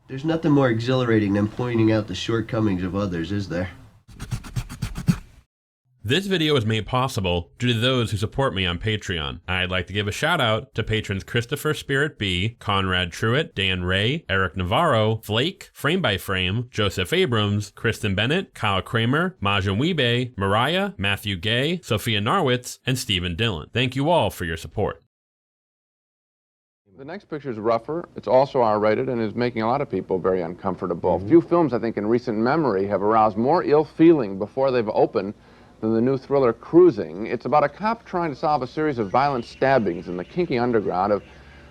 There's nothing more exhilarating than pointing out the shortcomings of others, is there? This video is made possible due to those who support me on Patreon. I'd like to give a shout out to patrons Christopher Spirit B, Conrad Truitt, Dan Ray, Eric Navarro, Flake, Frame by Frame, Joseph Abrams, Kristen Bennett, Kyle Kramer, Majin Wiebe, Mariah, Matthew Gay, Sophia Narwitz, and Stephen Dillon. Thank you all for your support. The next picture is rougher. It's also R-rated and is making a lot of people very uncomfortable. Few films, I think, in recent memory have aroused more ill feeling before they've opened than the new thriller Cruising. It's about a cop trying to solve a series of violent stabbings in the kinky underground of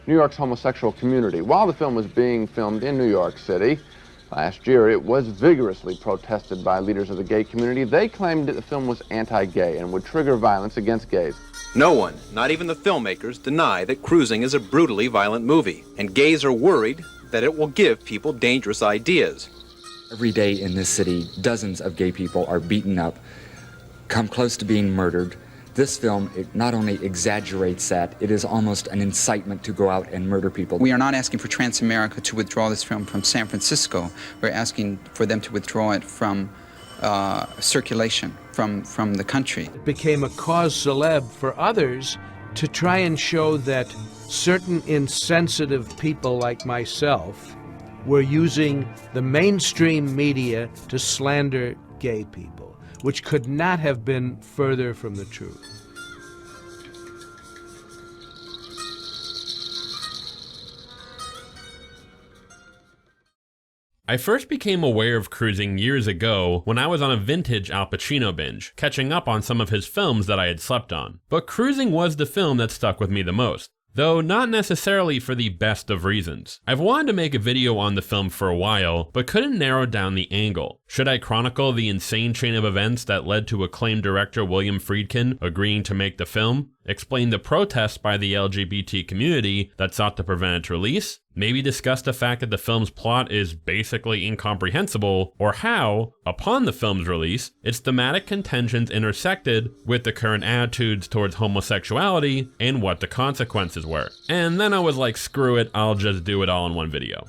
New York's homosexual community. While the film was being filmed in New York City last year, it was vigorously protested by leaders of the gay community. They claimed that the film was anti-gay and would trigger violence against gays. No one, not even the filmmakers, deny that Cruising is a brutally violent movie, and gays are worried that it will give people dangerous ideas. Every day in this city, dozens of gay people are beaten up, come close to being murdered. This film, it not only exaggerates that, it is almost an incitement to go out and murder people. We are not asking for Transamerica to withdraw this film from San Francisco. We're asking for them to withdraw it from circulation, from the country. It became a cause célèbre for others to try and show that certain insensitive people like myself were using the mainstream media to slander gay people, which could not have been further from the truth. I first became aware of Cruising years ago when I was on a vintage Al Pacino binge, catching up on some of his films that I had slept on. But Cruising was the film that stuck with me the most, though not necessarily for the best of reasons. I've wanted to make a video on the film for a while, but couldn't narrow down the angle. Should I chronicle the insane chain of events that led to acclaimed director William Friedkin agreeing to make the film? Explain the protests by the LGBT community that sought to prevent its release? Maybe discuss the fact that the film's plot is basically incomprehensible, or how, upon the film's release, its thematic contentions intersected with the current attitudes towards homosexuality and what the consequences were. And then I was like, screw it, I'll just do it all in one video.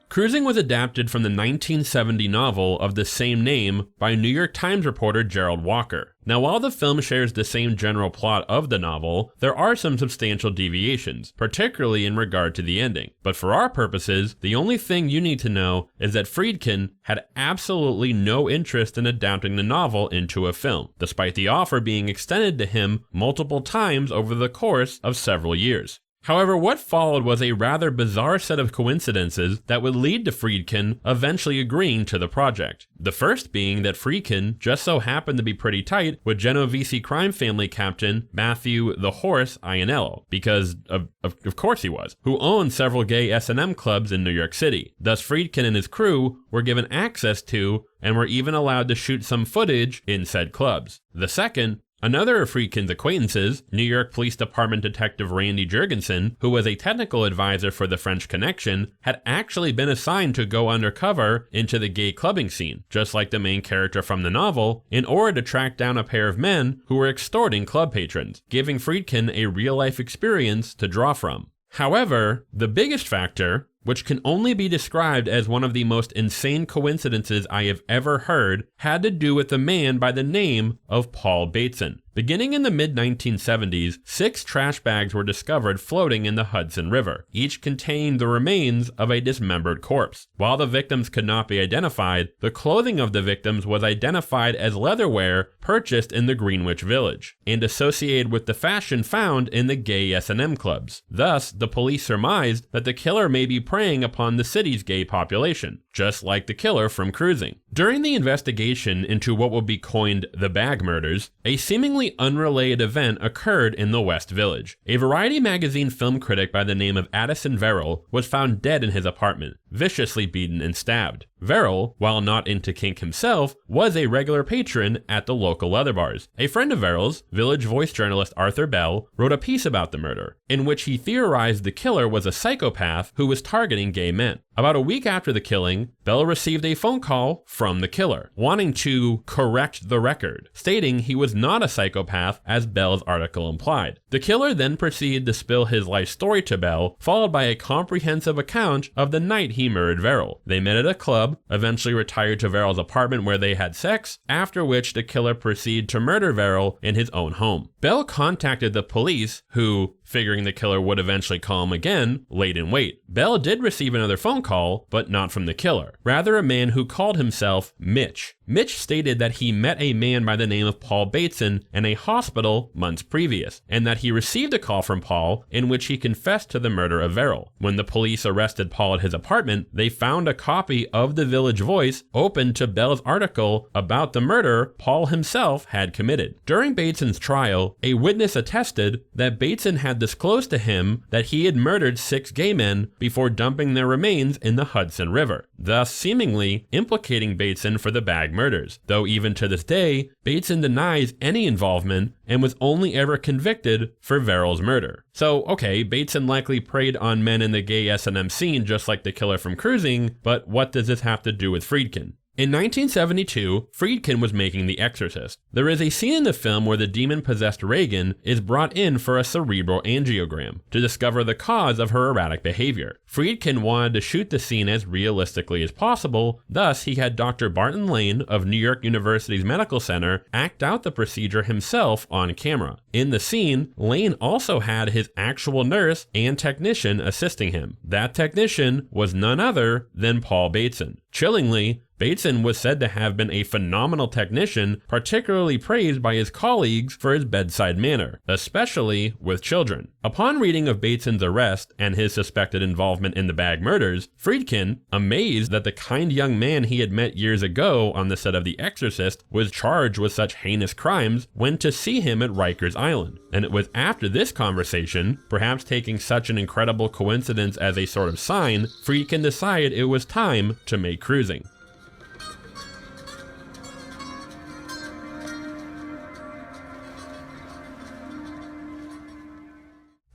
Cruising was adapted from the 1970 novel of the same name by New York Times reporter Gerald Walker. Now, while the film shares the same general plot of the novel, there are some substantial deviations, particularly in regard to the ending. But for our purposes, the only thing you need to know is that Friedkin had absolutely no interest in adapting the novel into a film, despite the offer being extended to him multiple times over the course of several years. However, what followed was a rather bizarre set of coincidences that would lead to Friedkin eventually agreeing to the project. The first being that Friedkin just so happened to be pretty tight with Genovese crime family captain Matthew "the Horse" Iannello, because of course he was, who owned several gay S&M clubs in New York City. Thus, Friedkin and his crew were given access to and were even allowed to shoot some footage in said clubs. The second, another of Friedkin's acquaintances, New York Police Department Detective Randy Jurgensen, who was a technical advisor for the French Connection, had actually been assigned to go undercover into the gay clubbing scene, just like the main character from the novel, in order to track down a pair of men who were extorting club patrons, giving Friedkin a real-life experience to draw from. However, the biggest factor, which can only be described as one of the most insane coincidences I have ever heard, had to do with a man by the name of Paul Bateson. Beginning in the mid-1970s, 6 trash bags were discovered floating in the Hudson River. Each contained the remains of a dismembered corpse. While the victims could not be identified, the clothing of the victims was identified as leatherwear purchased in the Greenwich Village, and associated with the fashion found in the gay S&M clubs. Thus, the police surmised that the killer may be preying upon the city's gay population, just like the killer from Cruising. During the investigation into what would be coined the bag murders, a seemingly unrelated event occurred in the West Village. A Variety magazine film critic by the name of Addison Verrill was found dead in his apartment, viciously beaten and stabbed. Verrill, while not into kink himself, was a regular patron at the local leather bars. A friend of Verrill's, Village Voice journalist Arthur Bell, wrote a piece about the murder, in which he theorized the killer was a psychopath who was targeting gay men. About a week after the killing, Bell received a phone call from from the killer, wanting to correct the record, stating he was not a psychopath as Bell's article implied. The killer then proceeded to spill his life story to Bell, followed by a comprehensive account of the night he murdered Verrill. They met at a club, eventually retired to Verrill's apartment where they had sex, after which the killer proceeded to murder Verrill in his own home. Bell contacted the police, who, figuring the killer would eventually call him again, laid in wait. Bell did receive another phone call, but not from the killer, rather a man who called himself Mitch. Mitch stated that he met a man by the name of Paul Bateson in a hospital months previous, and that he received a call from Paul in which he confessed to the murder of Verrill. When the police arrested Paul at his apartment, they found a copy of the Village Voice open to Bell's article about the murder Paul himself had committed. During Bateson's trial, a witness attested that Bateson had disclosed to him that he had murdered 6 gay men before dumping their remains in the Hudson River, thus seemingly implicating Bateson for the Bag murders, though even to this day, Bateson denies any involvement and was only ever convicted for Verrill's murder. So, okay, Bateson likely preyed on men in the gay S&M scene just like the killer from Cruising, but what does this have to do with Friedkin? In 1972, Friedkin was making The Exorcist. There is a scene in the film where the demon-possessed Reagan is brought in for a cerebral angiogram to discover the cause of her erratic behavior. Friedkin wanted to shoot the scene as realistically as possible, thus he had Dr. Barton Lane of New York University's Medical Center act out the procedure himself on camera. In the scene, Lane also had his actual nurse and technician assisting him. That technician was none other than Paul Bateson. Chillingly, Bateson was said to have been a phenomenal technician, particularly praised by his colleagues for his bedside manner, especially with children. Upon reading of Bateson's arrest and his suspected involvement in the Bag murders, Friedkin, amazed that the kind young man he had met years ago on the set of The Exorcist was charged with such heinous crimes, went to see him at Rikers Island. And it was after this conversation, perhaps taking such an incredible coincidence as a sort of sign, Friedkin decided it was time to make Cruising.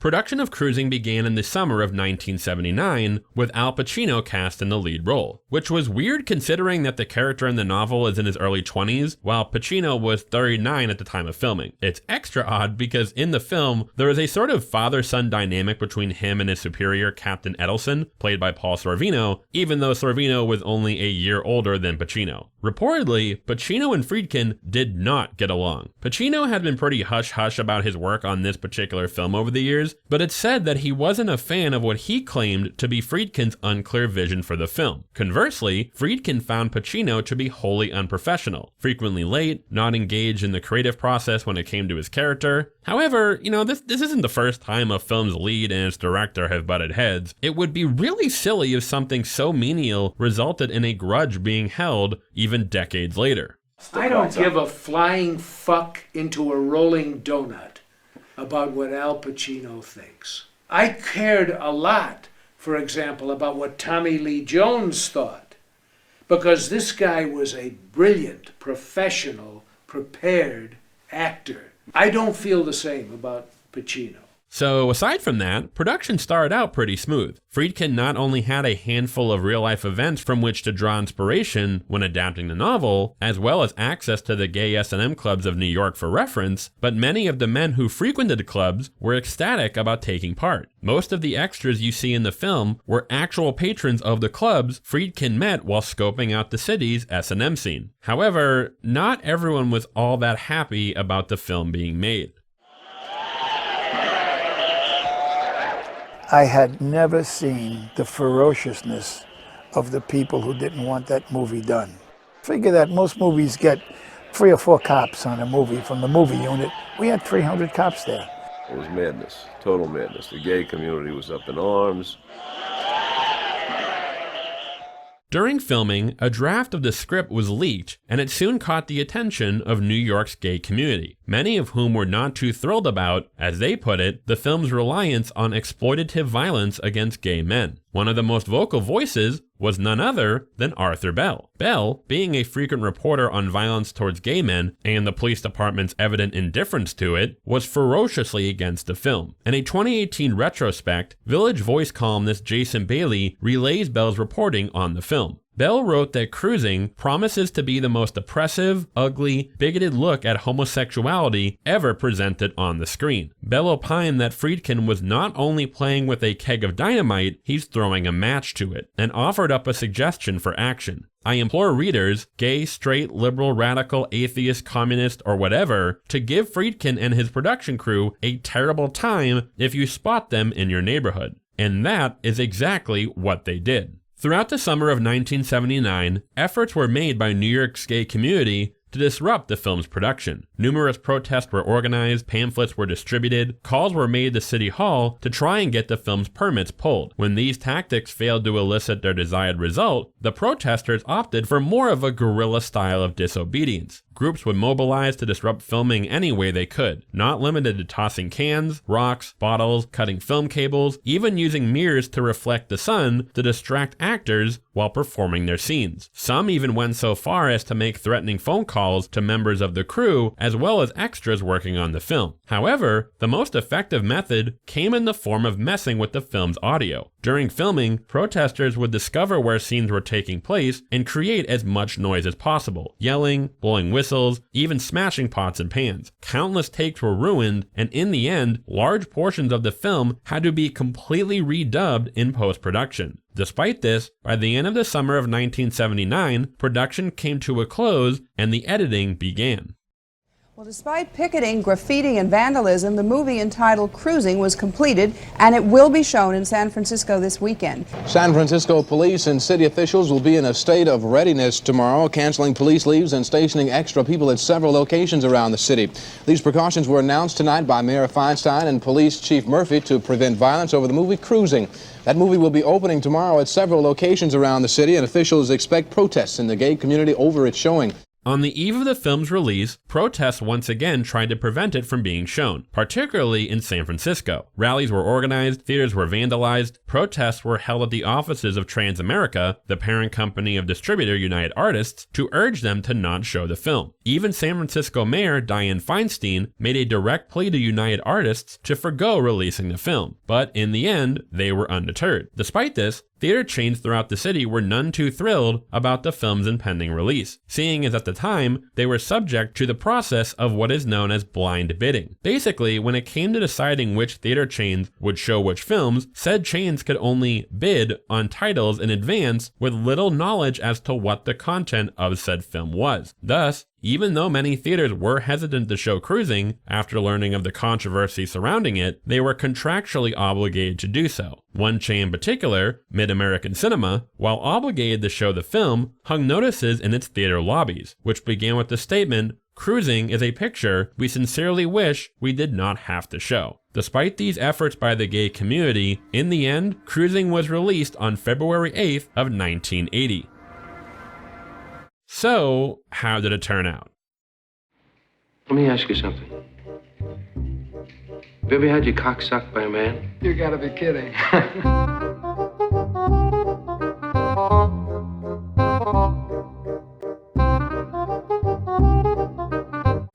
Production of Cruising began in the summer of 1979, with Al Pacino cast in the lead role, which was weird considering that the character in the novel is in his early 20s, while Pacino was 39 at the time of filming. It's extra odd because in the film, there is a sort of father-son dynamic between him and his superior, Captain Edelson, played by Paul Sorvino, even though Sorvino was only a year older than Pacino. Reportedly, Pacino and Friedkin did not get along. Pacino had been pretty hush-hush about his work on this particular film over the years, but it's said that he wasn't a fan of what he claimed to be Friedkin's unclear vision for the film. Conversely, Friedkin found Pacino to be wholly unprofessional, frequently late, not engaged in the creative process when it came to his character. However, this isn't the first time a film's lead and its director have butted heads. It would be really silly if something so menial resulted in a grudge being held even decades later. I don't give a flying fuck into a rolling donut about what Al Pacino thinks. I cared a lot, for example, about what Tommy Lee Jones thought, because this guy was a brilliant, professional, prepared actor. I don't feel the same about Pacino. So aside from that, production started out pretty smooth. Friedkin not only had a handful of real-life events from which to draw inspiration when adapting the novel, as well as access to the gay S&M clubs of New York for reference, but many of the men who frequented the clubs were ecstatic about taking part. Most of the extras you see in the film were actual patrons of the clubs Friedkin met while scoping out the city's S&M scene. However, not everyone was all that happy about the film being made. I had never seen the ferociousness of the people who didn't want that movie done. Figure that most movies get 3 or 4 cops on a movie from the movie unit. We had 300 cops there. It was madness, total madness. The gay community was up in arms. During filming, a draft of the script was leaked, and it soon caught the attention of New York's gay community, many of whom were not too thrilled about, as they put it, the film's reliance on exploitative violence against gay men. One of the most vocal voices was none other than Arthur Bell. Bell, being a frequent reporter on violence towards gay men and the police department's evident indifference to it, was ferociously against the film. In a 2018 retrospect, Village Voice columnist Jason Bailey relays Bell's reporting on the film. Bell wrote that Cruising promises to be the most oppressive, ugly, bigoted look at homosexuality ever presented on the screen. Bell opined that Friedkin was not only playing with a keg of dynamite, he's throwing a match to it, and offered up a suggestion for action. I implore readers, gay, straight, liberal, radical, atheist, communist, or whatever, to give Friedkin and his production crew a terrible time if you spot them in your neighborhood. And that is exactly what they did. Throughout the summer of 1979, efforts were made by New York's gay community to disrupt the film's production. Numerous protests were organized, pamphlets were distributed, calls were made to City Hall to try and get the film's permits pulled. When these tactics failed to elicit their desired result, the protesters opted for more of a guerrilla style of disobedience. Groups would mobilize to disrupt filming any way they could, not limited to tossing cans, rocks, bottles, cutting film cables, even using mirrors to reflect the sun to distract actors while performing their scenes. Some even went so far as to make threatening phone calls to members of the crew as well as extras working on the film. However, the most effective method came in the form of messing with the film's audio. During filming, protesters would discover where scenes were taking place and create as much noise as possible, yelling, blowing whistles, even smashing pots and pans. Countless takes were ruined, and in the end, large portions of the film had to be completely redubbed in post-production. Despite this, by the end of the summer of 1979, production came to a close and the editing began. Well, despite picketing, graffiti, and vandalism, the movie entitled Cruising was completed, and it will be shown in San Francisco this weekend. San Francisco police and city officials will be in a state of readiness tomorrow, canceling police leaves and stationing extra people at several locations around the city. These precautions were announced tonight by Mayor Feinstein and Police Chief Murphy to prevent violence over the movie Cruising. That movie will be opening tomorrow at several locations around the city, and officials expect protests in the gay community over its showing. On the eve of the film's release, protests once again tried to prevent it from being shown, particularly in San Francisco. Rallies were organized, theaters were vandalized, protests were held at the offices of Transamerica, the parent company of distributor United Artists, to urge them to not show the film. Even San Francisco Mayor Dianne Feinstein made a direct plea to United Artists to forgo releasing the film, but in the end, they were undeterred. Despite this, theater chains throughout the city were none too thrilled about the film's impending release, seeing as at the time they were subject to the process of what is known as blind bidding. Basically, when it came to deciding which theater chains would show which films, said chains could only bid on titles in advance with little knowledge as to what the content of said film was. Thus, even though many theaters were hesitant to show Cruising after learning of the controversy surrounding it, they were contractually obligated to do so. One chain in particular, Mid-American Cinema, while obligated to show the film, hung notices in its theater lobbies, which began with the statement, "Cruising is a picture we sincerely wish we did not have to show." Despite these efforts by the gay community, in the end, Cruising was released on February 8th of 1980. So, how did it turn out? Let me ask you something. Have you ever had your cock sucked by a man? You gotta be kidding.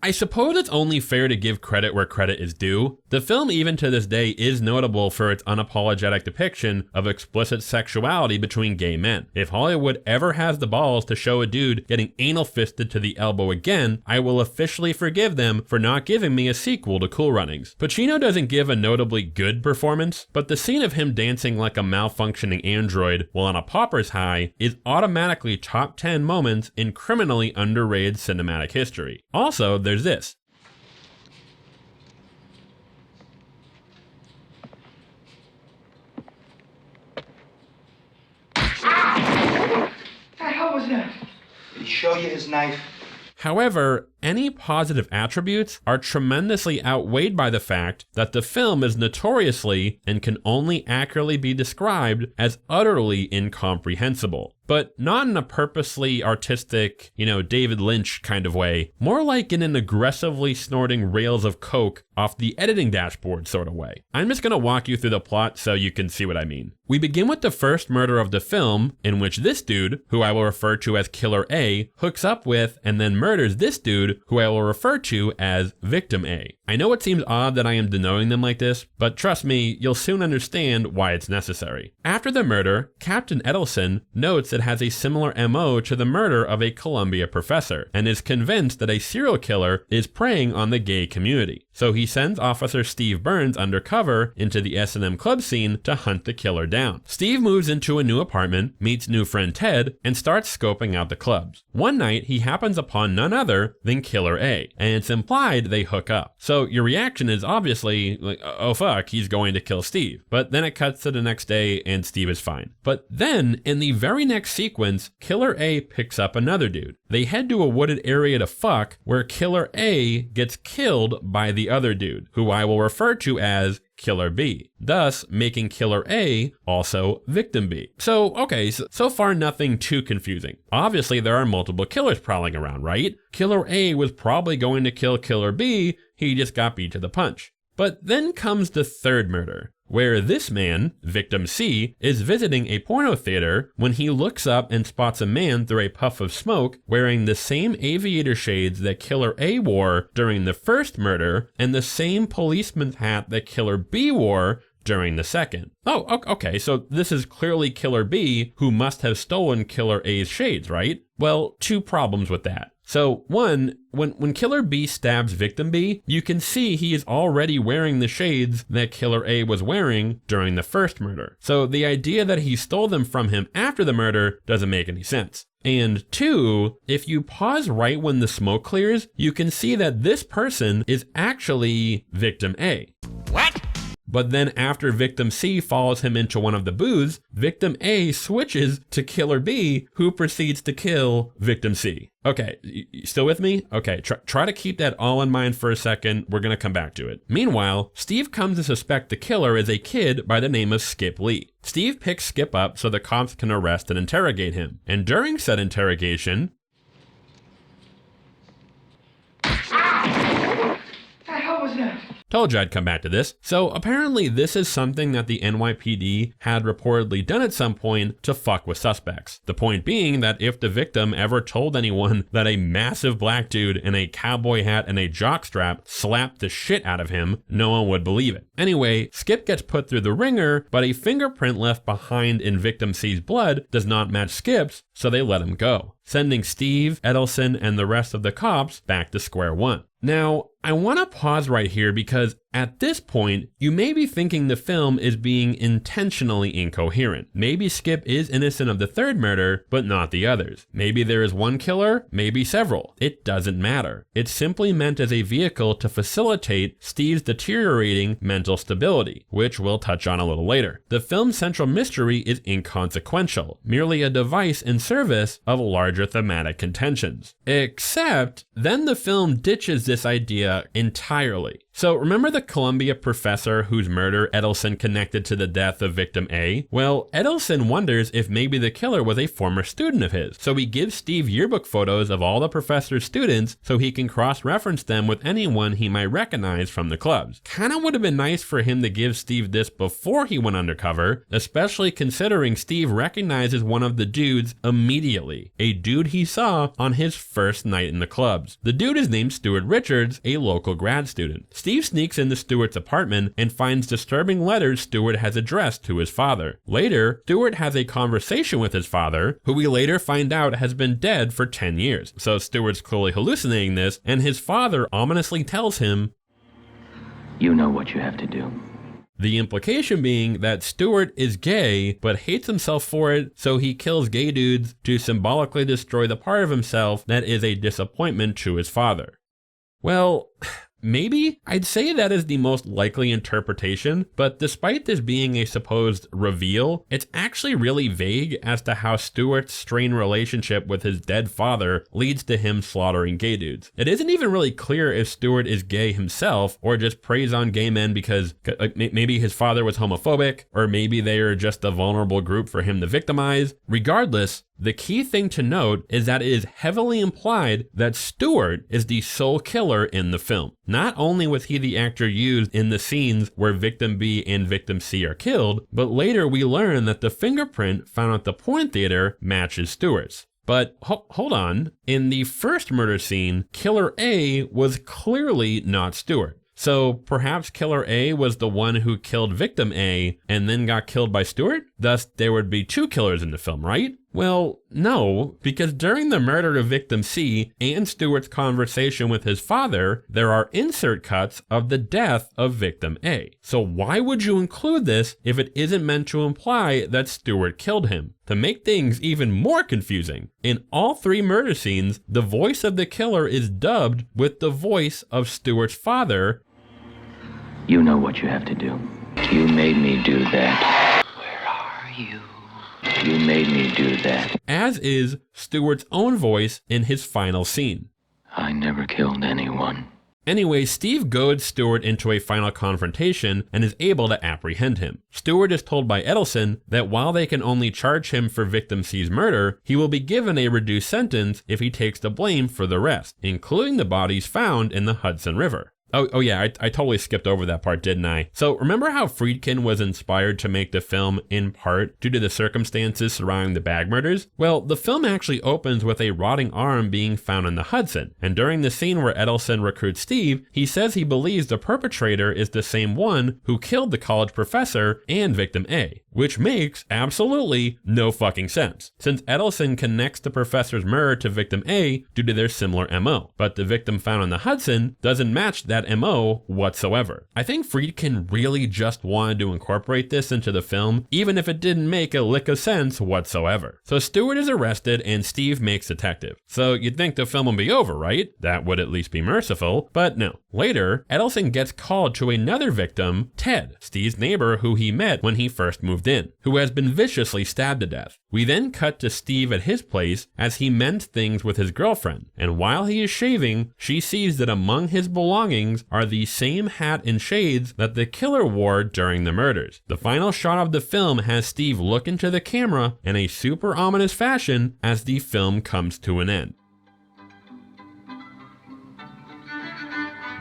I suppose it's only fair to give credit where credit is due. The film, even to this day, is notable for its unapologetic depiction of explicit sexuality between gay men. If Hollywood ever has the balls to show a dude getting anal fisted to the elbow again, I will officially forgive them for not giving me a sequel to Cool Runnings. Pacino doesn't give a notably good performance, but the scene of him dancing like a malfunctioning android while on a pauper's high is automatically top 10 moments in criminally underrated cinematic history. Also, there's this. What the hell was that? Did he show you his knife? However, any positive attributes are tremendously outweighed by the fact that the film is notoriously and can only accurately be described as utterly incomprehensible. But not in a purposely artistic, David Lynch kind of way, more like in an aggressively snorting rails of coke off the editing dashboard sort of way. I'm just gonna walk you through the plot so you can see what I mean. We begin with the first murder of the film, in which this dude, who I will refer to as Killer A, hooks up with and then murders this dude, who I will refer to as Victim A. I know it seems odd that I am denoting them like this, but trust me, you'll soon understand why it's necessary. After the murder, Captain Edelson notes thinks it has a similar MO to the murder of a Columbia professor, and is convinced that a serial killer is preying on the gay community. So he sends Officer Steve Burns undercover into the S&M club scene to hunt the killer down. Steve moves into a new apartment, meets new friend Ted, and starts scoping out the clubs. One night, he happens upon none other than Killer A, and it's implied they hook up. So your reaction is obviously like, oh fuck, he's going to kill Steve. But then it cuts to the next day and Steve is fine. But then, in the very next sequence, Killer A picks up another dude. They head to a wooded area to fuck, where Killer A gets killed by the other dude, who I will refer to as Killer B, thus making Killer A also Victim B. So, okay, so far nothing too confusing. Obviously there are multiple killers prowling around, right? Killer A was probably going to kill Killer B, he just got beat to the punch. But then comes the third murder, where this man, Victim C, is visiting a porno theater when he looks up and spots a man through a puff of smoke wearing the same aviator shades that Killer A wore during the first murder and the same policeman's hat that Killer B wore during the second. Oh, okay, so this is clearly Killer B who must have stolen Killer A's shades, right? Well, two problems with that. So one, when Killer B stabs Victim B, you can see he is already wearing the shades that Killer A was wearing during the first murder. So the idea that he stole them from him after the murder doesn't make any sense. And two, if you pause right when the smoke clears, you can see that this person is actually Victim A. What? But then after Victim C follows him into one of the booths, Victim A switches to Killer B, who proceeds to kill Victim C. Okay, you still with me? Okay, try to keep that all in mind for a second. We're gonna come back to it. Meanwhile, Steve comes to suspect the killer is a kid by the name of Skip Lee. Steve picks Skip up so the cops can arrest and interrogate him. And during said interrogation, What the hell was that? Told you I'd come back to this. So apparently this is something that the NYPD had reportedly done at some point to fuck with suspects. The point being that if the victim ever told anyone that a massive black dude in a cowboy hat and a jockstrap slapped the shit out of him, no one would believe it. Anyway, Skip gets put through the ringer, but a fingerprint left behind in Victim C's blood does not match Skip's, so they let him go, sending Steve, Edelson, and the rest of the cops back to square one. Now, I want to pause right here because at this point, you may be thinking the film is being intentionally incoherent. Maybe Skip is innocent of the third murder, but not the others. Maybe there is one killer, maybe several. It doesn't matter. It's simply meant as a vehicle to facilitate Steve's deteriorating mental stability, which we'll touch on a little later. The film's central mystery is inconsequential, merely a device in service of larger thematic contentions. Except, then the film ditches this idea entirely. So remember the Columbia professor whose murder Edelson connected to the death of Victim A? Well, Edelson wonders if maybe the killer was a former student of his. So he gives Steve yearbook photos of all the professor's students so he can cross-reference them with anyone he might recognize from the clubs. Kinda would have been nice for him to give Steve this before he went undercover, especially considering Steve recognizes one of the dudes immediately, a dude he saw on his first night in the clubs. The dude is named Stuart Richards, a local grad student. Steve sneaks into Stewart's apartment and finds disturbing letters Stewart has addressed to his father. Later, Stewart has a conversation with his father, who we later find out has been dead for 10 years. So Stewart's clearly hallucinating this, and his father ominously tells him, "You know what you have to do." The implication being that Stewart is gay, but hates himself for it, so he kills gay dudes to symbolically destroy the part of himself that is a disappointment to his father. Well, maybe I'd say that is the most likely interpretation, but despite this being a supposed reveal, it's actually really vague as to how Stewart's strained relationship with his dead father leads to him slaughtering gay dudes. It isn't even really clear if Stewart is gay himself or just preys on gay men because maybe his father was homophobic, or maybe they are just a vulnerable group for him to victimize. Regardless, the key thing to note is that it is heavily implied that Stewart is the sole killer in the film. Not only was he the actor used in the scenes where Victim B and Victim C are killed, but later we learn that the fingerprint found at the porn theater matches Stewart's. But hold on, in the first murder scene, Killer A was clearly not Stewart. So perhaps Killer A was the one who killed Victim A and then got killed by Stewart? Thus, there would be two killers in the film, right? Well, no, because during the murder of victim C and Stewart's conversation with his father, there are insert cuts of the death of victim A. So why would you include this if it isn't meant to imply that Stewart killed him? To make things even more confusing, in all 3 murder scenes, the voice of the killer is dubbed with the voice of Stewart's father. You know what you have to do. You made me do that. Where are you? You made me do that. As is Stewart's own voice in his final scene. I never killed anyone. Anyway, Steve goads Stewart into a final confrontation and is able to apprehend him. Stewart is told by Edelson that while they can only charge him for victim C's murder, he will be given a reduced sentence if he takes the blame for the rest, including the bodies found in the Hudson River. Oh yeah, I totally skipped over that part, didn't I? So remember how Friedkin was inspired to make the film in part due to the circumstances surrounding the bag murders? Well, the film actually opens with a rotting arm being found in the Hudson, and during the scene where Edelson recruits Steve, he says he believes the perpetrator is the same one who killed the college professor and victim A, which makes absolutely no fucking sense, since Edelson connects the professor's murder to victim A due to their similar MO, but the victim found in the Hudson doesn't match that MO whatsoever. I think Friedkin really just wanted to incorporate this into the film, even if it didn't make a lick of sense whatsoever. So Stewart is arrested and Steve makes detective. So you'd think the film would be over, right? That would at least be merciful, but no. Later, Edelson gets called to another victim, Ted, Steve's neighbor who he met when he first moved in, who has been viciously stabbed to death. We then cut to Steve at his place as he mends things with his girlfriend, and while he is shaving, she sees that among his belongings are the same hat and shades that the killer wore during the murders. The final shot of the film has Steve look into the camera in a super ominous fashion as the film comes to an end.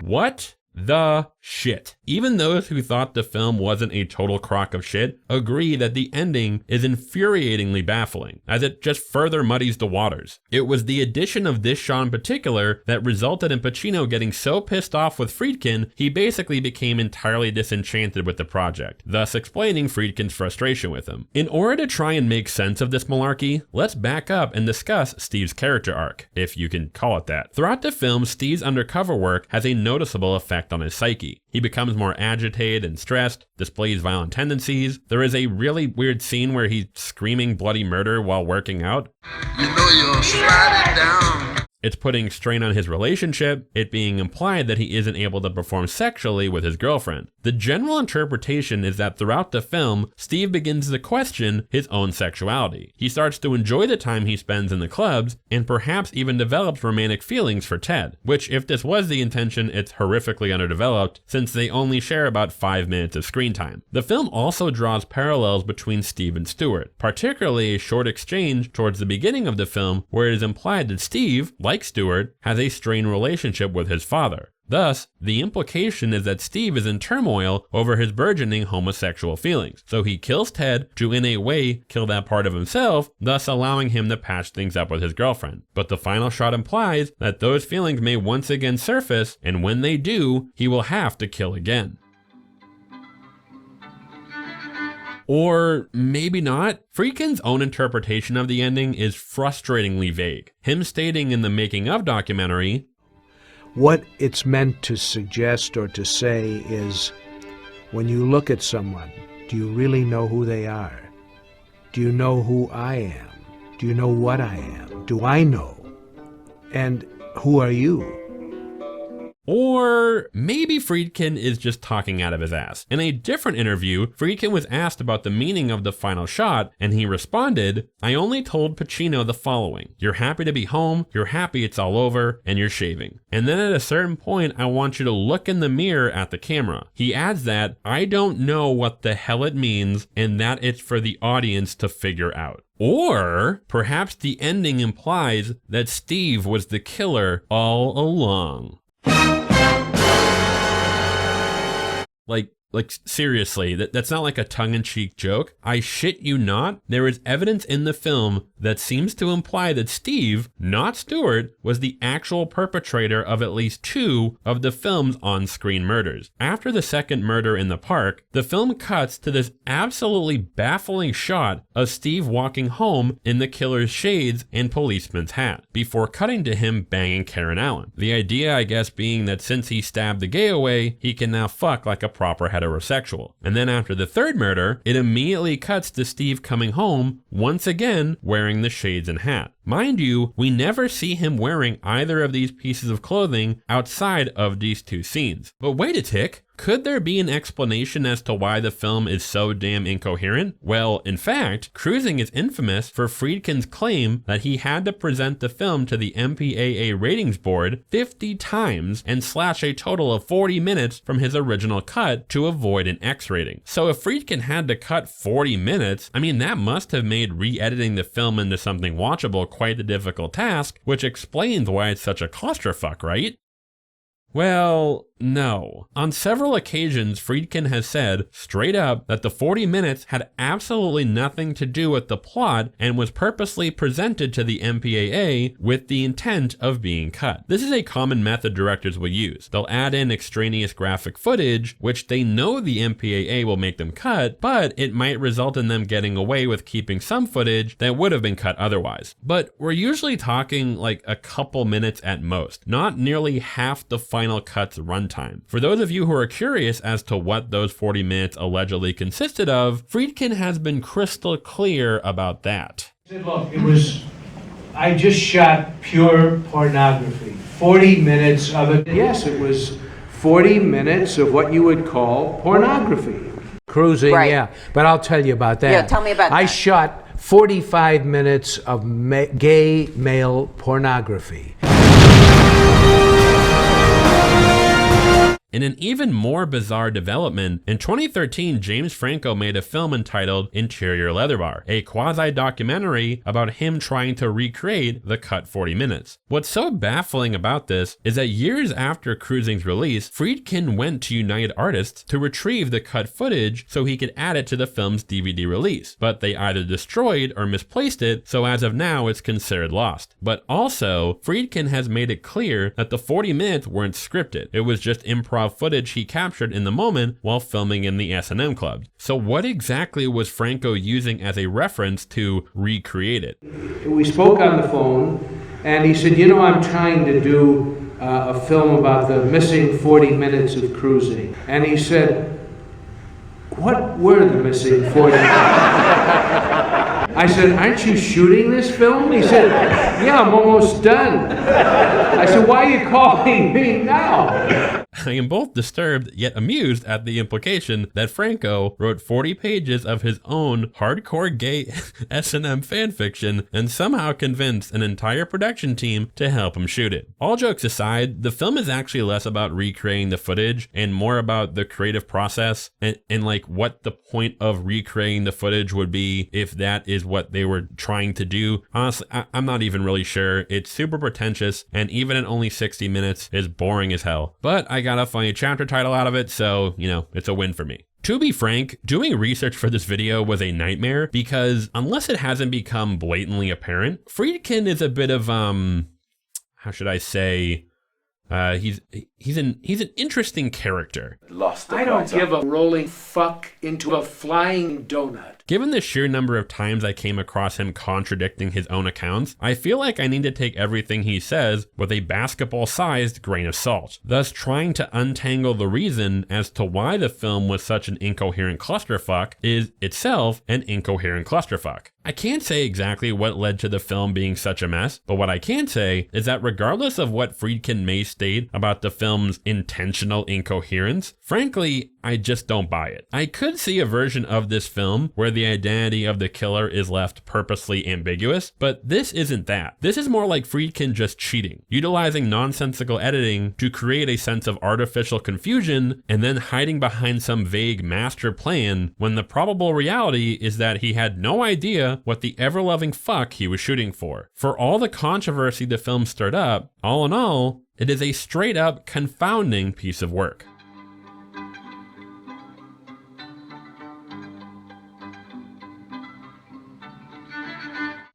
What the shit? Even those who thought the film wasn't a total crock of shit agree that the ending is infuriatingly baffling, as it just further muddies the waters. It was the addition of this shot in particular that resulted in Pacino getting so pissed off with Friedkin, he basically became entirely disenchanted with the project, thus explaining Friedkin's frustration with him. In order to try and make sense of this malarkey, let's back up and discuss Steve's character arc, if you can call it that. Throughout the film, Steve's undercover work has a noticeable effect on his psyche. He becomes more agitated and stressed, displays violent tendencies. There is a really weird scene where he's screaming bloody murder while working out. You know you're sliding down. It's putting strain on his relationship, it being implied that he isn't able to perform sexually with his girlfriend. The general interpretation is that throughout the film, Steve begins to question his own sexuality. He starts to enjoy the time he spends in the clubs, and perhaps even develops romantic feelings for Ted, which if this was the intention, it's horrifically underdeveloped, since they only share about 5 minutes of screen time. The film also draws parallels between Steve and Stewart, particularly a short exchange towards the beginning of the film where it is implied that Steve, like Stewart, has a strained relationship with his father. Thus, the implication is that Steve is in turmoil over his burgeoning homosexual feelings, so he kills Ted to in a way kill that part of himself, thus allowing him to patch things up with his girlfriend. But the final shot implies that those feelings may once again surface, and when they do, he will have to kill again. Or maybe not. Friedkin's own interpretation of the ending is frustratingly vague. Him stating in the making of documentary, what it's meant to suggest or to say is, when you look at someone, do you really know who they are? Do you know who I am? Do you know what I am? Do I know? And who are you? Or maybe Friedkin is just talking out of his ass. In a different interview, Friedkin was asked about the meaning of the final shot, and he responded, "I only told Pacino the following. You're happy to be home, you're happy it's all over, and you're shaving. And then at a certain point, I want you to look in the mirror at the camera." He adds that, "I don't know what the hell it means, and that it's for the audience to figure out." Or perhaps the ending implies that Steve was the killer all along. Like, Like, seriously, that's not like a tongue-in-cheek joke. I shit you not, there is evidence in the film that seems to imply that Steve, not Stewart, was the actual perpetrator of at least 2 of the film's on-screen murders. After the second murder in the park, the film cuts to this absolutely baffling shot of Steve walking home in the killer's shades and policeman's hat, before cutting to him banging Karen Allen. The idea, I guess, being that since he stabbed the gay away, he can now fuck like a proper heterosexual. And then after the third murder, it immediately cuts to Steve coming home, once again wearing the shades and hat. Mind you, we never see him wearing either of these pieces of clothing outside of these 2 scenes. But wait a tick, could there be an explanation as to why the film is so damn incoherent? Well, in fact, Cruising is infamous for Friedkin's claim that he had to present the film to the MPAA ratings board 50 times and slash a total of 40 minutes from his original cut to avoid an X rating. So if Friedkin had to cut 40 minutes, I mean, that must have made re-editing the film into something watchable quite a difficult task, which explains why it's such a clusterfuck, right? Well, no. On several occasions, Friedkin has said, straight up, that the 40 minutes had absolutely nothing to do with the plot and was purposely presented to the MPAA with the intent of being cut. This is a common method directors will use. They'll add in extraneous graphic footage, which they know the MPAA will make them cut, but it might result in them getting away with keeping some footage that would have been cut otherwise. But we're usually talking like a couple minutes at most, not nearly half the final cut's runtime. For those of you who are curious as to what those 40 minutes allegedly consisted of, Friedkin has been crystal clear about that. Look, I just shot pure pornography. 40 minutes of it. Yes, it was 40 minutes of what you would call pornography. Cruising, right. Yeah. But I'll tell you about that. Yeah, tell me about that. I shot 45 minutes of gay male pornography. In an even more bizarre development, in 2013, James Franco made a film entitled Interior Leather Bar, a quasi-documentary about him trying to recreate the cut 40 minutes. What's so baffling about this is that years after Cruising's release, Friedkin went to United Artists to retrieve the cut footage so he could add it to the film's DVD release, but they either destroyed or misplaced it, so as of now it's considered lost. But also, Friedkin has made it clear that the 40 minutes weren't scripted, it was just improv footage he captured in the moment while filming in the S&M club. So what exactly was Franco using as a reference to recreate it? We spoke on the phone and he said, you know, I'm trying to do a film about the missing 40 minutes of Cruising. And he said, what were the missing 40 minutes? I said, aren't you shooting this film? He said, yeah, I'm almost done. I said, why are you calling me now? I am both disturbed yet amused at the implication that Franco wrote 40 pages of his own hardcore gay S&M fanfiction and somehow convinced an entire production team to help him shoot it. All jokes aside, the film is actually less about recreating the footage and more about the creative process and like what the point of recreating the footage would be if that is what they were trying to do. Honestly, I'm not even really sure. It's super pretentious and even at only 60 minutes is boring as hell. But I got a funny chapter title out of it, so, you know, it's a win for me. To be frank, doing research for this video was a nightmare because unless it hasn't become blatantly apparent, Friedkin is a bit of, how should I say, he's an interesting character. I don't give a rolling fuck into a flying donut. Given the sheer number of times I came across him contradicting his own accounts, I feel like I need to take everything he says with a basketball-sized grain of salt, thus trying to untangle the reason as to why the film was such an incoherent clusterfuck is itself an incoherent clusterfuck. I can't say exactly what led to the film being such a mess, but what I can say is that regardless of what Friedkin may state about the film's intentional incoherence, frankly, I just don't buy it. I could see a version of this film where the identity of the killer is left purposely ambiguous, but this isn't that. This is more like Friedkin just cheating, utilizing nonsensical editing to create a sense of artificial confusion and then hiding behind some vague master plan when the probable reality is that he had no idea what the ever-loving fuck he was shooting for. For all the controversy the film stirred up, all in all, it is a straight-up confounding piece of work.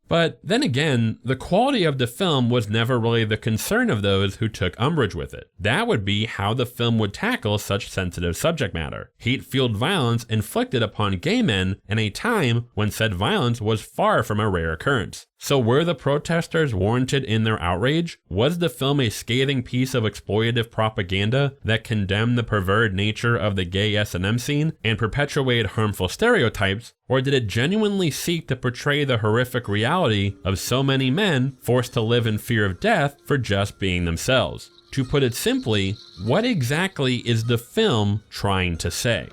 But then again, the quality of the film was never really the concern of those who took umbrage with it. That would be how the film would tackle such sensitive subject matter: hate-fueled violence inflicted upon gay men in a time when said violence was far from a rare occurrence. So were the protesters warranted in their outrage? Was the film a scathing piece of exploitative propaganda that condemned the perverted nature of the gay S&M scene and perpetuated harmful stereotypes? Or did it genuinely seek to portray the horrific reality of so many men forced to live in fear of death for just being themselves? To put it simply, what exactly is the film trying to say?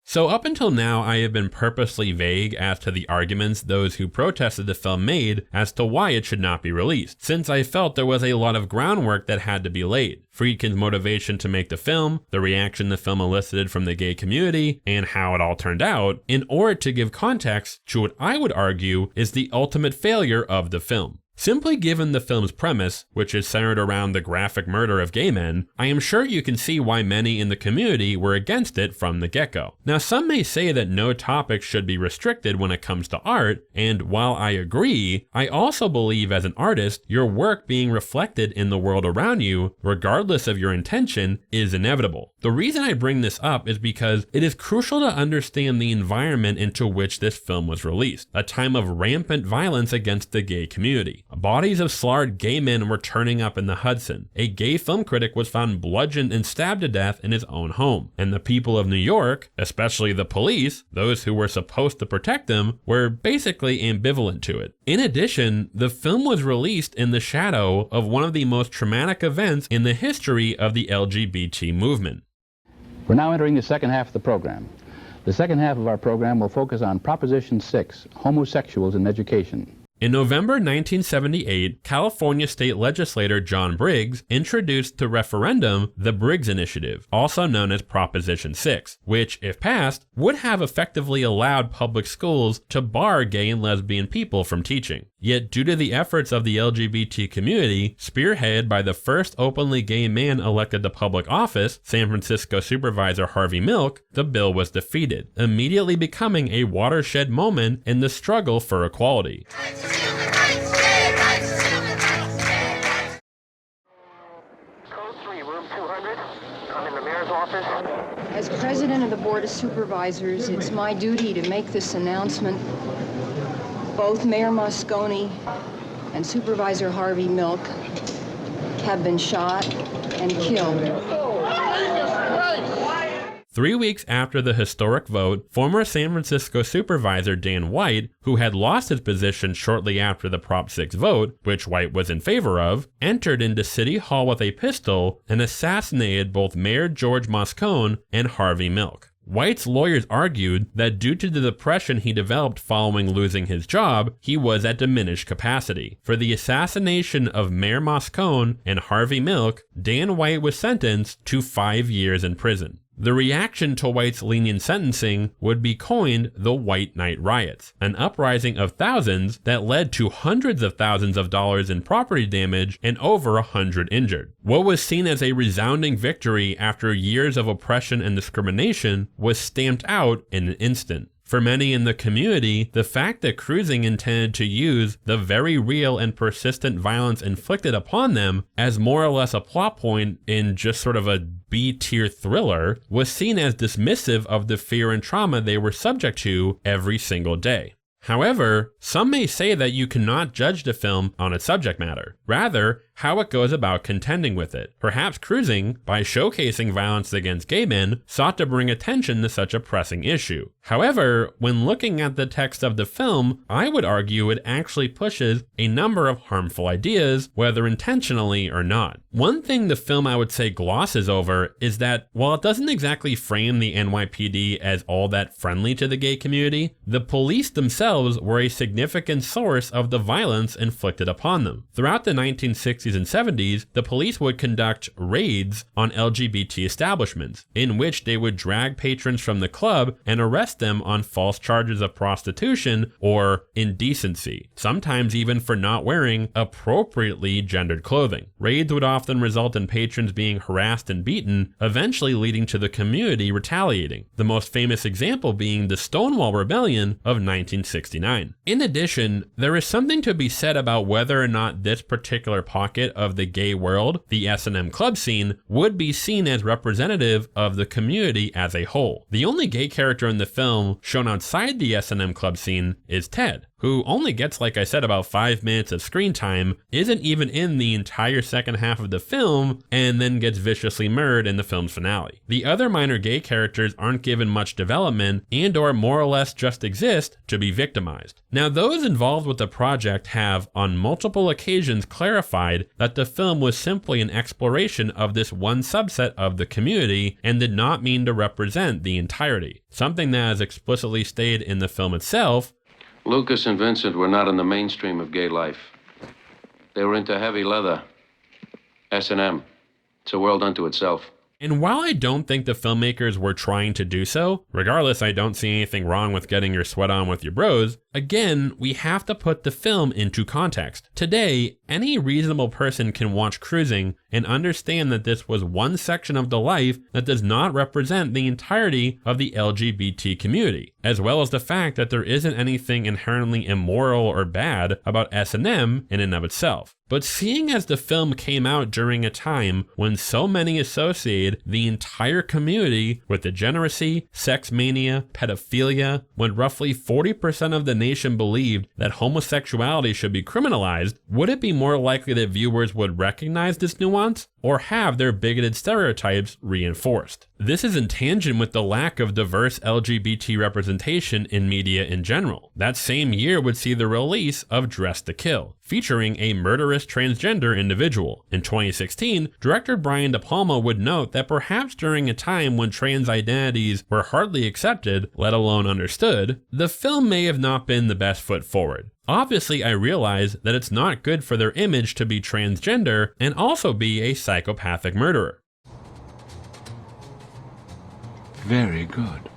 So up until now, I have been purposely vague as to the arguments those who protested the film made as to why it should not be released, since I felt there was a lot of groundwork that had to be laid. Friedkin's motivation to make the film, the reaction the film elicited from the gay community, and how it all turned out, in order to give context to what I would argue is the ultimate failure of the film. Simply given the film's premise, which is centered around the graphic murder of gay men, I am sure you can see why many in the community were against it from the get-go. Now, some may say that no topic should be restricted when it comes to art, and while I agree, I also believe as an artist, your work being reflected in the world around you, regardless of your intention, is inevitable. The reason I bring this up is because it is crucial to understand the environment into which this film was released, a time of rampant violence against the gay community. Bodies of slaughtered gay men were turning up in the Hudson. A gay film critic was found bludgeoned and stabbed to death in his own home. And the people of New York, especially the police, those who were supposed to protect them, were basically ambivalent to it. In addition, the film was released in the shadow of one of the most traumatic events in the history of the LGBT movement. We're now entering the second half of the program. The second half of our program will focus on Proposition 6, homosexuals in education. In November 1978, California state legislator John Briggs introduced to referendum the Briggs Initiative, also known as Proposition 6, which, if passed, would have effectively allowed public schools to bar gay and lesbian people from teaching. Yet due to the efforts of the LGBT community, spearheaded by the first openly gay man elected to public office, San Francisco Supervisor Harvey Milk, the bill was defeated, immediately becoming a watershed moment in the struggle for equality. As president of the Board of Supervisors, it's my duty to make this announcement. Both Mayor Moscone and Supervisor Harvey Milk have been shot and killed. 3 weeks after the historic vote, former San Francisco Supervisor Dan White, who had lost his position shortly after the Prop 6 vote, which White was in favor of, entered into City Hall with a pistol and assassinated both Mayor George Moscone and Harvey Milk. White's lawyers argued that due to the depression he developed following losing his job, he was at diminished capacity. For the assassination of Mayor Moscone and Harvey Milk, Dan White was sentenced to 5 years in prison. The reaction to White's lenient sentencing would be coined the White Night Riots, an uprising of thousands that led to hundreds of thousands of dollars in property damage and over 100 injured. What was seen as a resounding victory after years of oppression and discrimination was stamped out in an instant. For many in the community, the fact that Cruising intended to use the very real and persistent violence inflicted upon them as more or less a plot point in just sort of a B-tier thriller was seen as dismissive of the fear and trauma they were subject to every single day. However, some may say that you cannot judge the film on its subject matter, rather how it goes about contending with it. Perhaps Cruising, by showcasing violence against gay men, sought to bring attention to such a pressing issue. However, when looking at the text of the film, I would argue it actually pushes a number of harmful ideas, whether intentionally or not. One thing the film I would say glosses over is that while it doesn't exactly frame the NYPD as all that friendly to the gay community, the police themselves were a significant source of the violence inflicted upon them. Throughout the 1960s 60s and 70s, the police would conduct raids on LGBT establishments, in which they would drag patrons from the club and arrest them on false charges of prostitution or indecency, sometimes even for not wearing appropriately gendered clothing. Raids would often result in patrons being harassed and beaten, eventually leading to the community retaliating, the most famous example being the Stonewall Rebellion of 1969. In addition, there is something to be said about whether or not this particular pocket of the gay world, the S&M club scene, would be seen as representative of the community as a whole. The only gay character in the film shown outside the S&M club scene is Ted, who only gets, like I said, about 5 minutes of screen time, isn't even in the entire second half of the film, and then gets viciously murdered in the film's finale. The other minor gay characters aren't given much development and or more or less just exist to be victimized. Now, those involved with the project have, on multiple occasions, clarified that the film was simply an exploration of this one subset of the community and did not mean to represent the entirety, something that is explicitly stated in the film itself. Lucas and Vincent were not in the mainstream of gay life. They were into heavy leather, S&M. It's a world unto itself. And while I don't think the filmmakers were trying to do so, regardless, I don't see anything wrong with getting your sweat on with your bros, again, we have to put the film into context. Today, any reasonable person can watch Cruising and understand that this was one section of the life that does not represent the entirety of the LGBT community, as well as the fact that there isn't anything inherently immoral or bad about S&M in and of itself. But seeing as the film came out during a time when so many associated the entire community with degeneracy, sex mania, pedophilia, when roughly 40% of the nation believed that homosexuality should be criminalized, would it be more likely that viewers would recognize this nuance or have their bigoted stereotypes reinforced? This is in tangent with the lack of diverse LGBT representation in media in general. That same year would see the release of Dressed to Kill, featuring a murderous transgender individual. In 2016, director Brian De Palma would note that perhaps during a time when trans identities were hardly accepted, let alone understood, the film may have not been the best foot forward. Obviously, I realize that it's not good for their image to be transgender and also be a psychopathic murderer. Very good.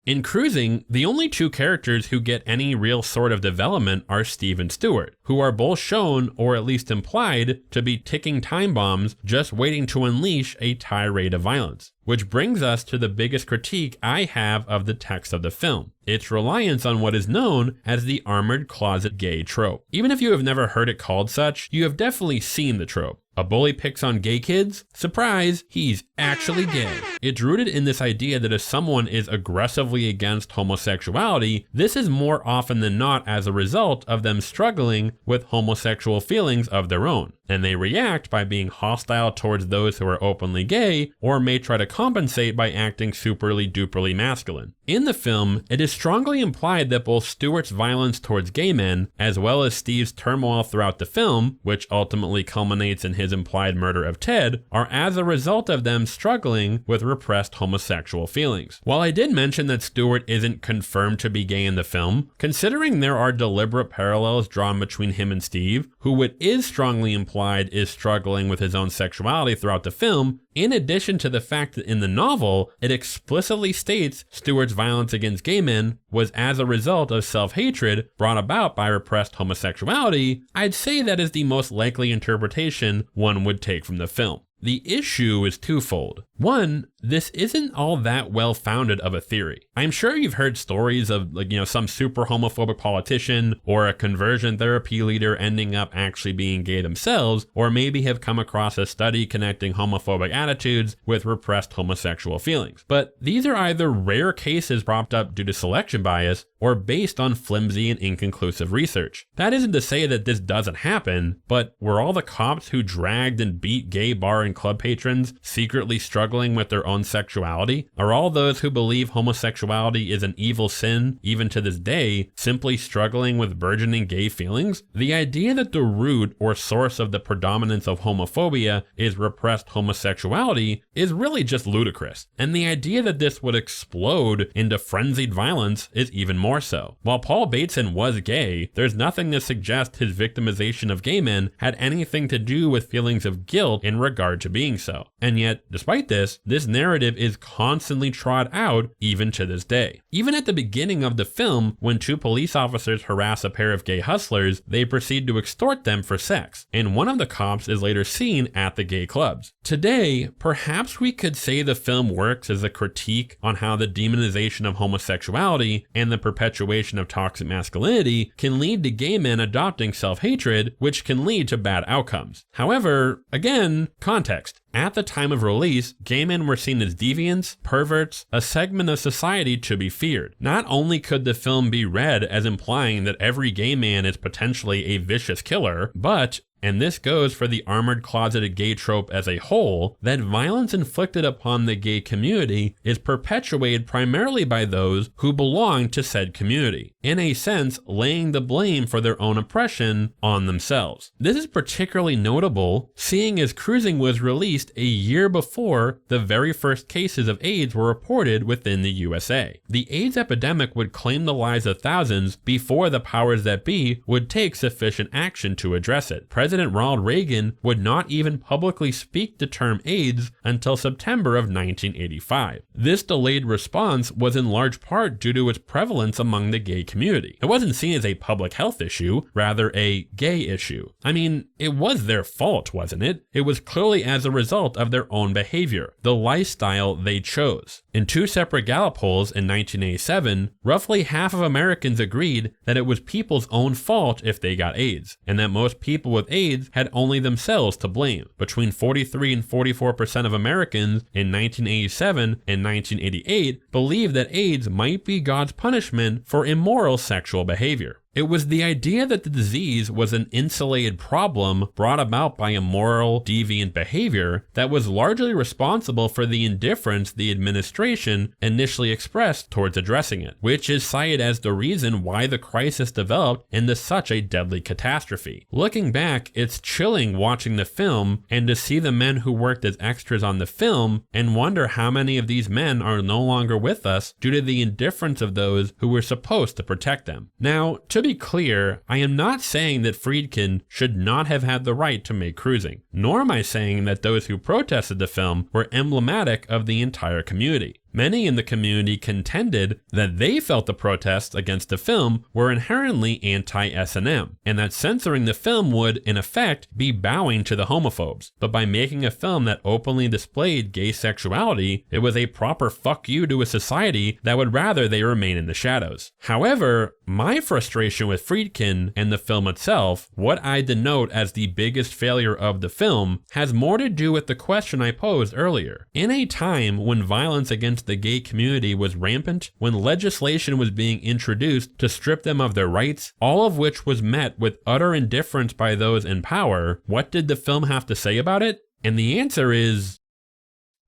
In Cruising, the only two characters who get any real sort of development are Steve and Stewart, who are both shown, or at least implied, to be ticking time bombs just waiting to unleash a tirade of violence. Which brings us to the biggest critique I have of the text of the film: its reliance on what is known as the armored closet gay trope. Even if you have never heard it called such, you have definitely seen the trope. A bully picks on gay kids? Surprise, he's actually gay. It's rooted in this idea that if someone is aggressively against homosexuality, this is more often than not as a result of them struggling with homosexual feelings of their own, and they react by being hostile towards those who are openly gay, or may try to compensate by acting superly duperly masculine. In the film, it is strongly implied that both Stewart's violence towards gay men, as well as Steve's turmoil throughout the film, which ultimately culminates in his implied murder of Ted, are as a result of them struggling with repressed homosexual feelings. While I did mention that Stewart isn't confirmed to be gay in the film, considering there are deliberate parallels drawn between him and Steve, who it is strongly implied is struggling with his own sexuality throughout the film, in addition to the fact that in the novel, it explicitly states Stewart's violence against gay men was as a result of self-hatred brought about by repressed homosexuality, I'd say that is the most likely interpretation one would take from the film. The issue is twofold. One, this isn't all that well founded of a theory. I'm sure you've heard stories of some super homophobic politician or a conversion therapy leader ending up actually being gay themselves, or maybe have come across a study connecting homophobic attitudes with repressed homosexual feelings. But these are either rare cases propped up due to selection bias or based on flimsy and inconclusive research. That isn't to say that this doesn't happen, but were all the cops who dragged and beat gay bar and club patrons secretly struggling with their own sexuality? Are all those who believe homosexuality is an evil sin, even to this day, simply struggling with burgeoning gay feelings? The idea that the root or source of the predominance of homophobia is repressed homosexuality is really just ludicrous, and the idea that this would explode into frenzied violence is even more more so. While Paul Bateson was gay, there's nothing to suggest his victimization of gay men had anything to do with feelings of guilt in regard to being so. And yet, despite this narrative is constantly trod out even to this day. Even at the beginning of the film, when two police officers harass a pair of gay hustlers, they proceed to extort them for sex, and one of the cops is later seen at the gay clubs. Today, perhaps we could say the film works as a critique on how the demonization of homosexuality and the perpetuation of toxic masculinity can lead to gay men adopting self-hatred, which can lead to bad outcomes. However, again, context. At the time of release, gay men were seen as deviants, perverts, a segment of society to be feared. Not only could the film be read as implying that every gay man is potentially a vicious killer, but, and this goes for the armored closeted gay trope as a whole, that violence inflicted upon the gay community is perpetuated primarily by those who belong to said community, in a sense laying the blame for their own oppression on themselves. This is particularly notable, seeing as Cruising was released a year before the very first cases of AIDS were reported within the USA. The AIDS epidemic would claim the lives of thousands before the powers that be would take sufficient action to address it. President Ronald Reagan would not even publicly speak the term AIDS until September of 1985. This delayed response was in large part due to its prevalence among the gay community. It wasn't seen as a public health issue, rather a gay issue. I mean, it was their fault, wasn't it? It was clearly as a result of their own behavior, the lifestyle they chose. In two separate Gallup polls in 1987, roughly half of Americans agreed that it was people's own fault if they got AIDS, and that most people with AIDS had only themselves to blame. Between 43 and 44% of Americans in 1987 and 1988 believed that AIDS might be God's punishment for immoral sexual behavior. It was the idea that the disease was an insulated problem brought about by immoral, deviant behavior that was largely responsible for the indifference the administration initially expressed towards addressing it, which is cited as the reason why the crisis developed into such a deadly catastrophe. Looking back, it's chilling watching the film and to see the men who worked as extras on the film and wonder how many of these men are no longer with us due to the indifference of those who were supposed to protect them. Now, to be clear, I am not saying that Friedkin should not have had the right to make Cruising, nor am I saying that those who protested the film were emblematic of the entire community. Many in the community contended that they felt the protests against the film were inherently anti-S&M, and that censoring the film would, in effect, be bowing to the homophobes. But by making a film that openly displayed gay sexuality, it was a proper fuck you to a society that would rather they remain in the shadows. However, my frustration with Friedkin and the film itself, what I denote as the biggest failure of the film, has more to do with the question I posed earlier. In a time when violence against the gay community was rampant, when legislation was being introduced to strip them of their rights, all of which was met with utter indifference by those in power, what did the film have to say about it? And the answer is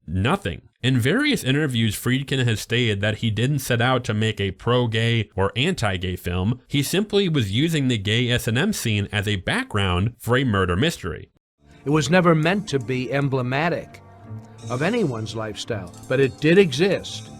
nothing. In various interviews, Friedkin has stated that he didn't set out to make a pro-gay or anti-gay film. He simply was using the gay S&M scene as a background for a murder mystery. It was never meant to be emblematic of anyone's lifestyle, but it did exist.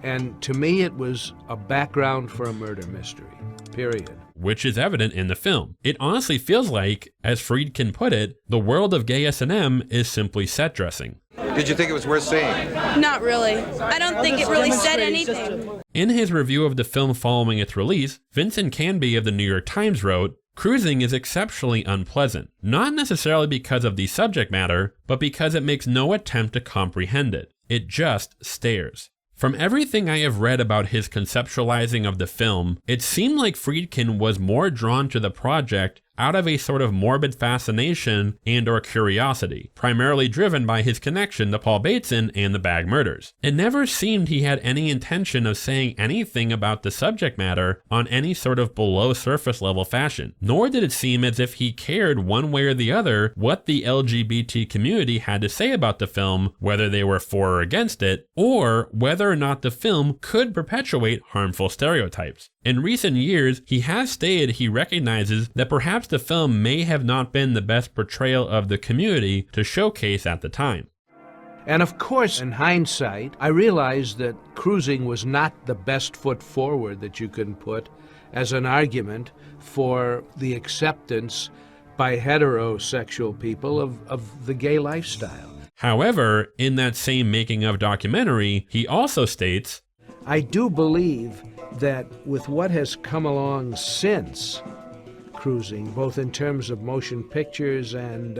And to me, it was a background for a murder mystery, period. Which is evident in the film. It honestly feels like, as Friedkin put it, the world of gay S&M is simply set dressing. Did you think it was worth seeing? Not really. I don't think it really said anything. In his review of the film following its release, Vincent Canby of the New York Times wrote, "Cruising is exceptionally unpleasant, not necessarily because of the subject matter, but because it makes no attempt to comprehend it. It just stares." From everything I have read about his conceptualizing of the film, it seemed like Friedkin was more drawn to the project out of a sort of morbid fascination and or curiosity, primarily driven by his connection to Paul Bateson and the Bag murders. It never seemed he had any intention of saying anything about the subject matter on any sort of below surface level fashion, nor did it seem as if he cared one way or the other what the LGBT community had to say about the film, whether they were for or against it, or whether or not the film could perpetuate harmful stereotypes. In recent years, he has stated he recognizes that perhaps the film may have not been the best portrayal of the community to showcase at the time. And of course, in hindsight, I realized that cruising was not the best foot forward that you can put as an argument for the acceptance by heterosexual people of the gay lifestyle. However, in that same making of documentary, he also states, I do believe that with what has come along since cruising, both in terms of motion pictures and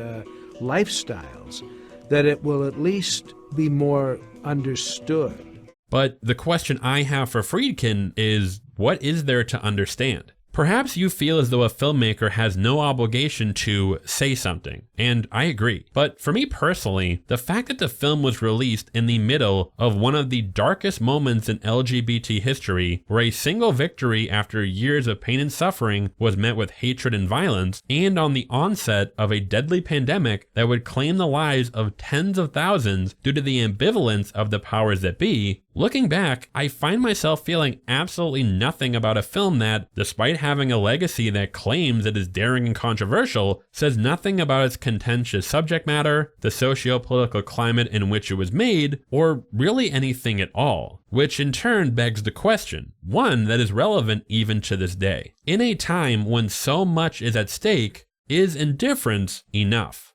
lifestyles, that it will at least be more understood. But the question I have for Friedkin is, what is there to understand? Perhaps you feel as though a filmmaker has no obligation to say something, and I agree. But for me personally, the fact that the film was released in the middle of one of the darkest moments in LGBT history, where a single victory after years of pain and suffering was met with hatred and violence, and on the onset of a deadly pandemic that would claim the lives of tens of thousands due to the ambivalence of the powers that be, looking back, I find myself feeling absolutely nothing about a film that, despite having a legacy that claims it is daring and controversial, says nothing about its contentious subject matter, the socio-political climate in which it was made, or really anything at all. Which in turn begs the question, one that is relevant even to this day. In a time when so much is at stake, is indifference enough?